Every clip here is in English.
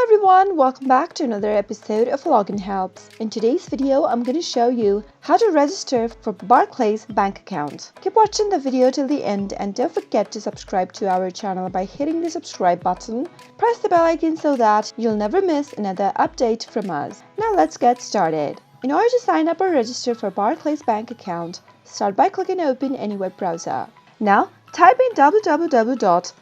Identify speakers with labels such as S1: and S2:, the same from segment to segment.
S1: Hello everyone, welcome back to another episode of Login Helps. In today's video, I'm going to show you how to register for Barclays bank account. Keep watching the video till the end and don't forget to subscribe to our channel by hitting the subscribe button. Press the bell icon so that you'll never miss another update from us. Now let's get started. In order to sign up or register for Barclays bank account, start by clicking open any web browser. Now type in www.barclays.co.uk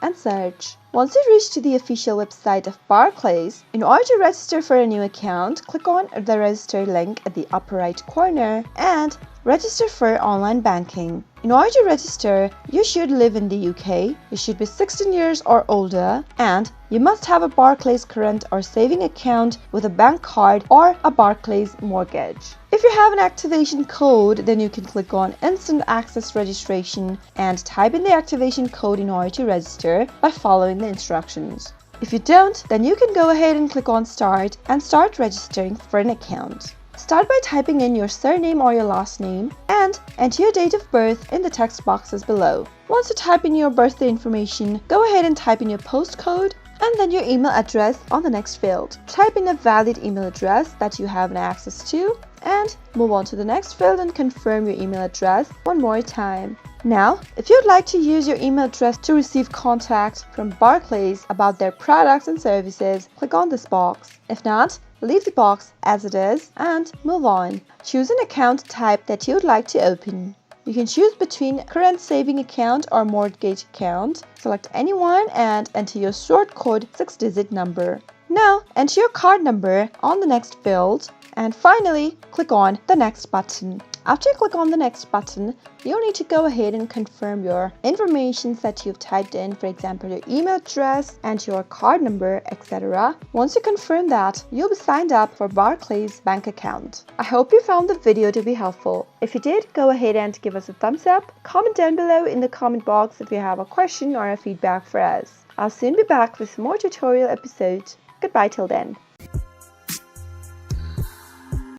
S1: and search. Once you reach to the official website of Barclays, in order to register for a new account, click on the register link at the upper right corner and register for online banking. In order to register, you should live in the UK, you should be 16 years or older, and you must have a Barclays current or saving account with a bank card or a Barclays mortgage. If you have an activation code, then you can click on Instant Access Registration and type in the activation code in order to register by following the instructions. If you don't, then you can go ahead and click on Start and start registering for an account. Start by typing in your surname or your last name and enter your date of birth in the text boxes below. Once you type in your birthday information, go ahead and type in your postcode and then your email address on the next field. Type in a valid email address that you have access to and move on to the next field and confirm your email address one more time. Now, if you'd like to use your email address to receive contact from Barclays about their products and services, click on this box. If not, leave the box as it is and move on. Choose an account type that you'd like to open. You can choose between current saving account or mortgage account. Select any one and enter your sort code 6-digit number. Now, enter your card number on the next field and finally click on the next button. After you click on the next button, you'll need to go ahead and confirm your information that you've typed in, for example, your email address and your card number, etc. Once you confirm that, you'll be signed up for Barclays bank account. I hope you found the video to be helpful. If you did, go ahead and give us a thumbs up. Comment down below in the comment box if you have a question or a feedback for us. I'll soon be back with more tutorial episodes. Goodbye till then.